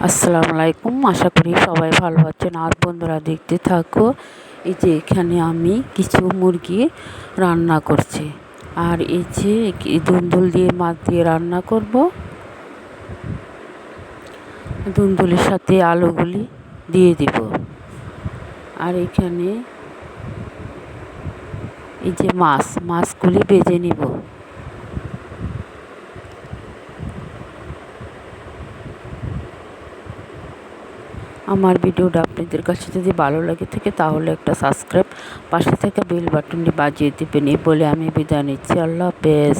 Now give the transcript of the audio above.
আসসালামু আলাইকুম। আশা করি সবাই ভালো আছেন। আর বন্ধুরা দেখতে থাকো। এই যে এখানে আমি কিছু মুরগি রান্না করছি, আর এই যে দুন্দুল দিয়ে মাছ দিয়ে রান্না করব। দুন্দুলের সাথে আলুগুলি দিয়ে দিব। আর এখানে এই যে মাছগুলি ভেজে নিব। আমার ভিডিওটা আপনাদের কাছে যদি ভালো লাগে থাকে তাহলে একটা সাবস্ক্রাইব, পাশে থাকা বেল বাটনটি বাজিয়ে দেবেন। এই বলে আমি বিদায় নিচ্ছি। আল্লাহ হাফেজ।